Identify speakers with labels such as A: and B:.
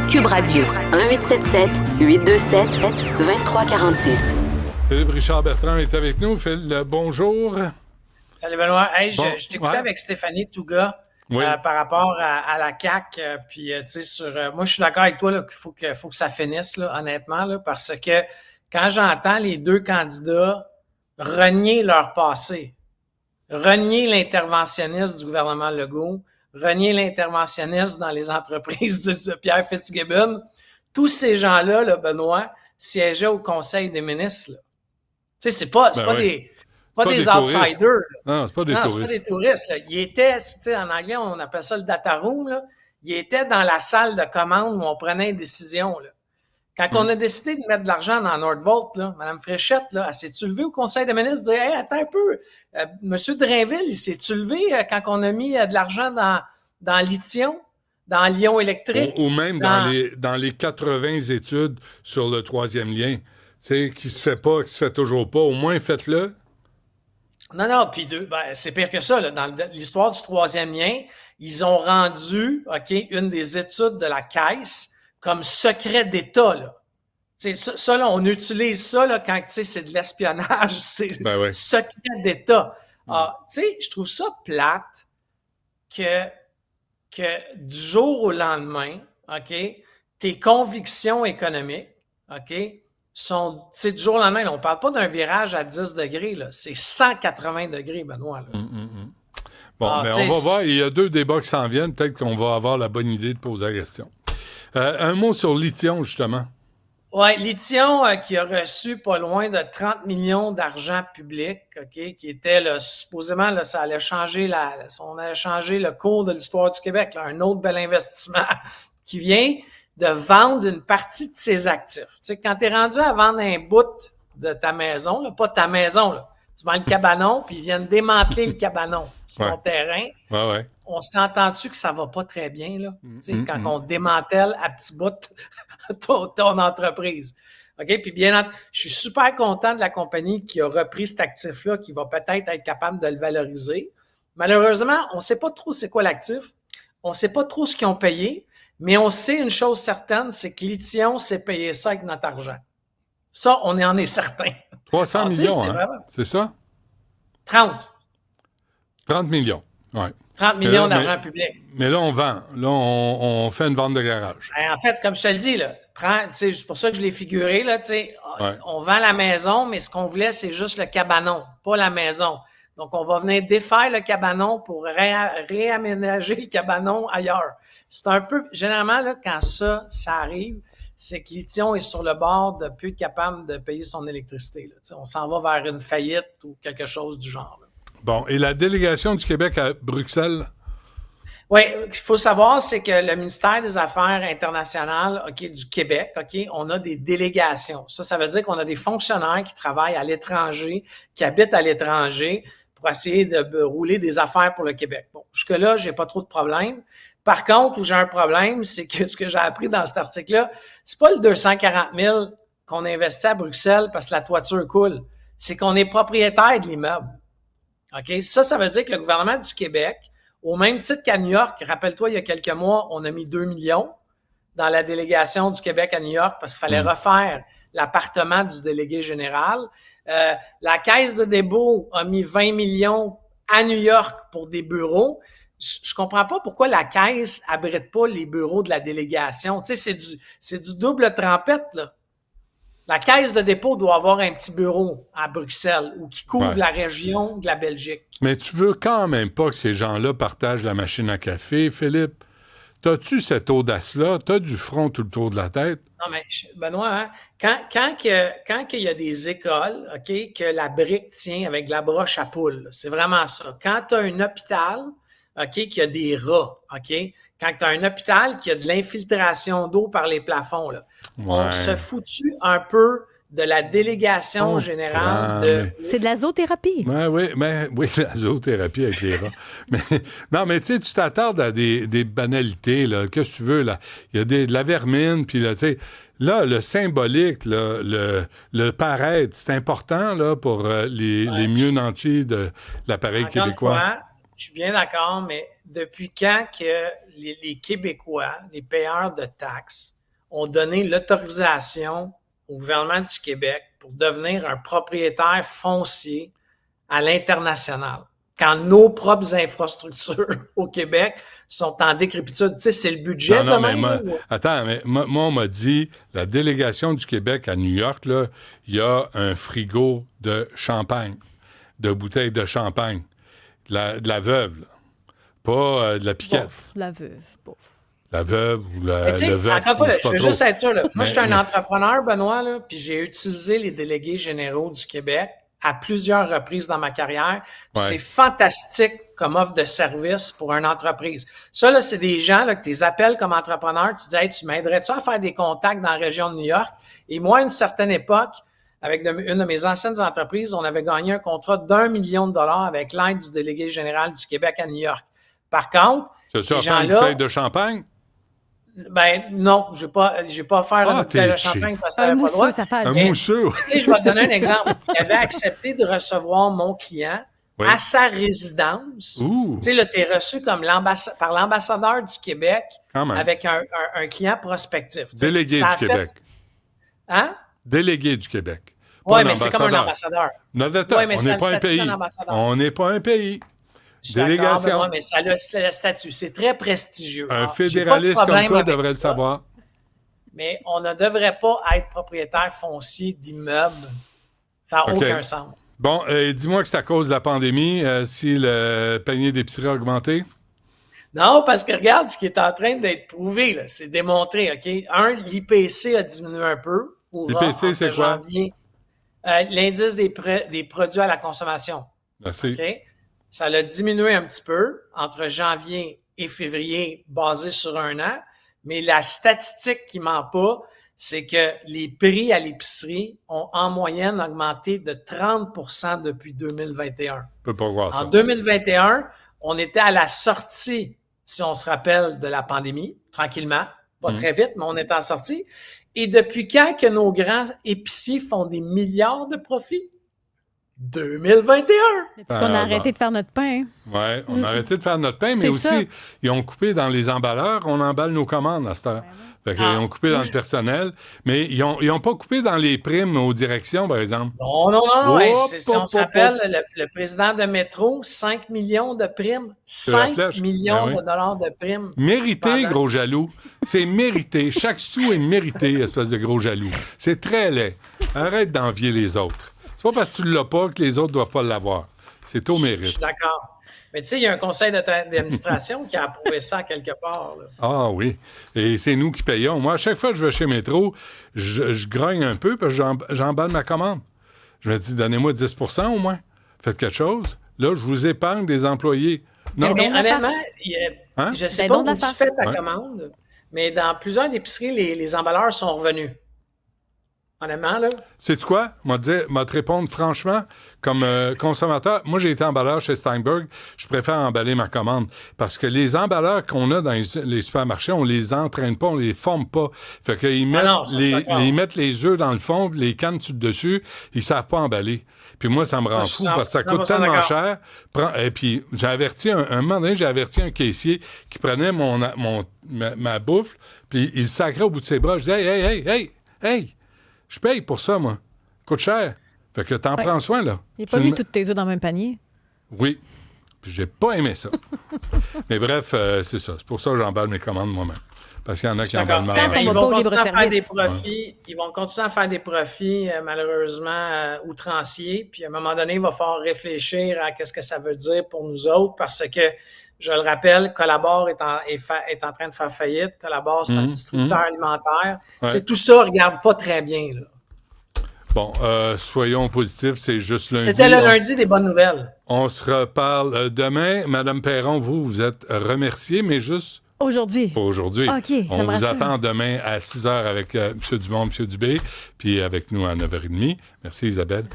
A: Cube Radio. 1877-827-2346.
B: Philippe Richard Bertrand est avec nous. Phil, bonjour.
C: Salut Benoît. Hey,
B: Bon,
C: je t'écoutais
B: ouais.
C: avec Stéphanie Touga
B: Oui.
C: par rapport à la CAQ. Puis, tu sais, moi, je suis d'accord avec toi là, qu'il faut que ça finisse, là, honnêtement, là, parce que quand j'entends les deux candidats renier leur passé, renier l'interventionniste du gouvernement Legault, renier l'interventionniste dans les entreprises de Pierre Fitzgibbon, tous ces gens-là, là, Benoît, siégeaient au Conseil des ministres. Là. Tu sais, c'est pas
B: oui.
C: des
B: touristes.
C: outsiders. Là.
B: Non, c'est pas des touristes.
C: C'est pas des touristes. Là. Ils étaient, tu sais, en anglais, on appelle ça le data room. Là. Ils étaient dans la salle de commande où on prenait une décision. Là. Quand on a décidé de mettre de l'argent dans Nordvolt, là, Mme Fréchette, là, elle s'est-tu levée au Conseil des ministres et dit « Hey, attends un peu, Monsieur Drainville, il s'est-tu levé quand on a mis de l'argent dans Lithium, dans Lyon électrique? »
B: Ou même dans les 80 études sur le troisième lien, tu sais, qui se fait pas, qui se fait toujours pas. Au moins, faites-le.
C: Non, puis c'est pire que ça. Là. Dans l'histoire du troisième lien, ils ont rendu une des études de la Caisse comme secret d'État. Là. Ça, là, on utilise ça là, quand c'est de l'espionnage, c'est secret d'État. Je trouve ça plate que du jour au lendemain, tes convictions économiques, sont, du jour au lendemain, là, on parle pas d'un virage à 10 degrés, là, c'est 180 degrés, Benoît. Là.
B: Bon, on va voir, il y a 2 débats qui s'en viennent, peut-être qu'on va avoir la bonne idée de poser la question. Un mot sur Lithium, justement.
C: Oui, Lithium qui a reçu pas loin de 30 millions d'argent public, qui était là, supposément là, ça allait changer on allait changer le cours de l'histoire du Québec, là, un autre bel investissement qui vient de vendre une partie de ses actifs. Tu sais, quand tu es rendu à vendre un bout de ta maison, là, pas de ta maison, là, tu vends le cabanon, puis ils viennent démanteler le cabanon sur ton terrain.
B: Ouais.
C: On s'entend-tu que ça va pas très bien, là? Quand on démantèle à petits bouts ton entreprise. OK? Puis je suis super content de la compagnie qui a repris cet actif-là, qui va peut-être être capable de le valoriser. Malheureusement, on sait pas trop c'est quoi l'actif. On sait pas trop ce qu'ils ont payé, mais on sait une chose certaine, c'est que Lithium s'est payé ça avec notre argent. Ça, on en est certain.
B: 300 millions,
C: c'est vraiment...
B: c'est ça?
C: 30
B: millions, oui.
C: 30 millions d'argent public.
B: Mais là, on vend. Là, on fait une vente de garage.
C: En fait, comme je te le dis, là, c'est pour ça que je l'ai figuré, là, on vend la maison, mais ce qu'on voulait, c'est juste le cabanon, pas la maison. Donc, on va venir défaire le cabanon pour réaménager le cabanon ailleurs. C'est un peu, généralement, là, quand ça arrive, c'est que Lithium est sur le bord de plus être capable de payer son électricité. Là. On s'en va vers une faillite ou quelque chose du genre. Là.
B: Bon, et la délégation du Québec à Bruxelles?
C: Oui, ce qu'il faut savoir, c'est que le ministère des Affaires internationales du Québec, on a des délégations. Ça veut dire qu'on a des fonctionnaires qui travaillent à l'étranger, qui habitent à l'étranger pour essayer de rouler des affaires pour le Québec. Bon, jusque-là, j'ai pas trop de problèmes. Par contre, où j'ai un problème, c'est que ce que j'ai appris dans cet article-là, c'est pas le 240 000 qu'on investit à Bruxelles parce que la toiture coule. C'est qu'on est propriétaire de l'immeuble. OK? Ça veut dire que le gouvernement du Québec, au même titre qu'à New York, rappelle-toi, il y a quelques mois, on a mis 2 millions dans la délégation du Québec à New York parce qu'il fallait refaire l'appartement du délégué général. La Caisse de dépôt a mis 20 millions à New York pour des bureaux. Je comprends pas pourquoi la Caisse abrite pas les bureaux de la délégation. Tu sais, c'est du double trempette, là. La Caisse de dépôt doit avoir un petit bureau à Bruxelles ou qui couvre la région de la Belgique.
B: Mais tu veux quand même pas que ces gens-là partagent la machine à café, Philippe? T'as-tu cette audace-là? T'as du front tout le tour de la tête?
C: Non, mais Benoît, quand il y a des écoles, que la brique tient avec de la broche à poule, c'est vraiment ça. Quand tu as un hôpital, qui a des rats, quand tu as un hôpital qui a de l'infiltration d'eau par les plafonds, là, on se foutu un peu de la délégation générale de...
A: C'est de la zoothérapie.
B: Oui, la zoothérapie avec les rats. mais tu sais, tu t'attardes à des banalités, là. Qu'est-ce que tu veux, là? Il y a de la vermine, puis là, tu sais, là, le symbolique, là, le paraître, c'est important, là, pour les mieux nantis de l'appareil québécois.
C: Encore une fois, je suis bien d'accord, mais depuis quand que les Québécois, les payeurs de taxes, ont donné l'autorisation au gouvernement du Québec pour devenir un propriétaire foncier à l'international? Quand nos propres infrastructures au Québec sont en décrépitude. Tu sais, c'est le budget
B: Non,
C: de
B: mais
C: même.
B: attends, mais moi, on m'a dit, la délégation du Québec à New York, là, il y a un frigo de champagne, de bouteilles de champagne, de la veuve, là. Pas de la piquette.
A: Bof, la veuve, bof.
B: La veuve ou le veuf.
C: Encore une fois,
B: je sais
C: je
B: pas
C: veux
B: trop.
C: juste être sûr. Là. Moi, je suis un
B: Mais-
C: entrepreneur, Benoît, là, puis j'ai utilisé les délégués généraux du Québec à plusieurs reprises dans ma carrière. Puis
B: Ouais.
C: c'est fantastique comme offre de service pour une entreprise. Ça, là, c'est des gens là, que tu les appelles comme entrepreneur, tu dis hey, tu m'aiderais-tu à faire des contacts dans la région de New York? Et moi, à une certaine époque, avec une de mes anciennes entreprises, on avait gagné un contrat d'1 million de dollars avec l'aide du délégué général du Québec à New York. Par contre,
B: Tu
C: ces
B: as offert une
C: gens-là,
B: bouteille de champagne?
C: ben non, j'ai pas offert
B: Ah,
C: une bouteille de
B: t'es
C: champagne
B: cheap.
C: parce que
A: Un
C: t'avais pas le droit.
A: mousseux, ça fait
B: Un
C: Mais-
B: mousseux?
C: Tu sais, je vais te donner un exemple. Il avait accepté de recevoir mon client
B: Oui.
C: à sa résidence.
B: Ouh.
C: Tu sais, là, t'es reçu comme par l'ambassadeur du Québec
B: Quand même.
C: avec un client prospectif. Tu sais,
B: Délégué
C: ça
B: du
C: a fait-
B: Québec.
C: Hein?
B: Délégué du Québec. Pas
C: Oui,
B: un
C: mais c'est comme un
B: ambassadeur.
C: ambassadeur.
B: Notre État,
C: Ouais, mais
B: on
C: ça a
B: n'est
C: le
B: pas un
C: statut
B: pays.
C: d'un ambassadeur.
B: On n'est pas un pays.
C: Je suis d'accord,
B: Délégation.
C: Benoît, mais ça a le statut. C'est très prestigieux.
B: Un
C: Alors, j'ai pas de
B: fédéraliste comme
C: problème
B: toi
C: avec
B: devrait le
C: ça,
B: savoir.
C: Mais on ne devrait pas être propriétaire foncier d'immeubles. Ça n'a
B: OK.
C: aucun sens.
B: Bon, dis-moi que c'est à cause de la pandémie, si le panier d'épicerie a augmenté.
C: Non, parce que regarde ce qui est en train d'être prouvé, là, c'est démontré, OK? L'IPC a diminué un peu.
B: L'IPC, c'est quoi?
C: L'indice des produits à la consommation.
B: Merci.
C: OK? Ça l'a diminué un petit peu entre janvier et février, basé sur un an. Mais la statistique qui ment pas, c'est que les prix à l'épicerie ont en moyenne augmenté de 30% depuis 2021.
B: Je peux pas voir
C: En
B: ça.
C: 2021, on était à la sortie, si on se rappelle, de la pandémie, tranquillement, pas très vite, mais on est en sortie. Et depuis quand que nos grands épiciers font des milliards de profits? 2021!
A: Depuis qu'on a arrêté de faire notre pain.
B: Oui, on a arrêté de faire notre pain, mais
A: C'est
B: aussi,
A: ça.
B: ils ont coupé dans les emballeurs, on emballe nos commandes à cette heure. Fait qu'ils ont coupé dans le personnel, mais ils ont pas coupé dans les primes aux directions, par exemple.
C: Non, non, non, non. Hey,
B: Hop,
C: si on
B: hop,
C: se
B: hop,
C: rappelle, le président de Métro, 5 millions de primes.
B: la
C: 5
B: flèche.
C: millions
B: Ben oui.
C: de dollars de primes.
B: Mérité,
C: Pendant-
B: gros jaloux. C'est mérité. Chaque sou est mérité, espèce de gros jaloux. C'est très laid. Arrête d'envier les autres. C'est pas parce que tu l'as pas que les autres doivent pas l'avoir. C'est au
C: Je
B: mérite.
C: suis d'accord. Mais tu sais, il y a un conseil d'administration qui a approuvé ça quelque part. Là.
B: Ah oui. Et c'est nous qui payons. Moi, à chaque fois que je vais chez Métro, je grogne un peu parce que j'emballe ma commande. Je me dis, donnez-moi 10 au moins. Faites quelque chose. Là, je vous épargne des employés. Non,
C: Mais
A: donc la
C: honnêtement,
A: farce.
B: Hein?
C: je sais
A: Ben,
C: pas
A: donc la
C: où tu
A: farce.
C: fais ta
B: Ouais.
C: commande, mais dans plusieurs épiceries, les emballeurs sont revenus. Honnêtement, là.
B: sais-tu quoi? M'a te répondre franchement, comme consommateur, moi j'ai été emballeur chez Steinberg, je préfère emballer ma commande parce que les emballeurs qu'on a dans les supermarchés, on les entraîne pas, on les forme pas. Fait qu'ils mettent,
C: non, ça, je suis d'accord.
B: ils mettent les œufs dans le fond, les cannes dessus, ils savent pas emballer. Puis moi, ça me rend
C: Ça, je
B: fou
C: suis
B: parce que ça
C: 100%
B: coûte tellement
C: d'accord.
B: cher. Et puis, j'ai averti, un moment donné, j'ai averti un caissier qui prenait ma bouffe, puis il sacrait au bout de ses bras. Je disais, hey, je paye pour ça, moi. Coûte cher. Fait que t'en
A: Ouais.
B: prends soin, là.
A: Il n'a pas
B: Tu
A: mis
B: le-
A: tous tes œufs dans le même panier.
B: Oui. Puis j'ai pas aimé ça. Mais bref, c'est ça. C'est pour ça que j'emballe mes commandes moi-même. Parce qu'il y en a qui
C: D'accord.
B: emballent
A: Tant
B: mal.
A: qu'on
C: Ils
A: va
C: vont
A: pas au
C: continuer à faire des
A: libre-service.
C: profits. Ils vont continuer à faire des profits, malheureusement, outranciers. Puis à un moment donné, il va falloir réfléchir à qu'est-ce que ça veut dire pour nous autres, parce que, je le rappelle, Collabor est en train de faire faillite. Collabor, c'est un distributeur alimentaire.
B: Ouais.
C: Tu sais, tout ça regarde pas très bien, là.
B: Bon, soyons positifs, c'est juste lundi.
C: C'était le lundi des bonnes nouvelles.
B: On se reparle demain. Madame Perron, vous êtes remerciée, mais juste
A: Aujourd'hui.
B: pour aujourd'hui.
A: OK, ça
B: On
A: me
B: vous
A: rassure.
B: attend demain à 6h avec M. Dumont, M. Dubé, puis avec nous à 9h30. Merci Isabelle.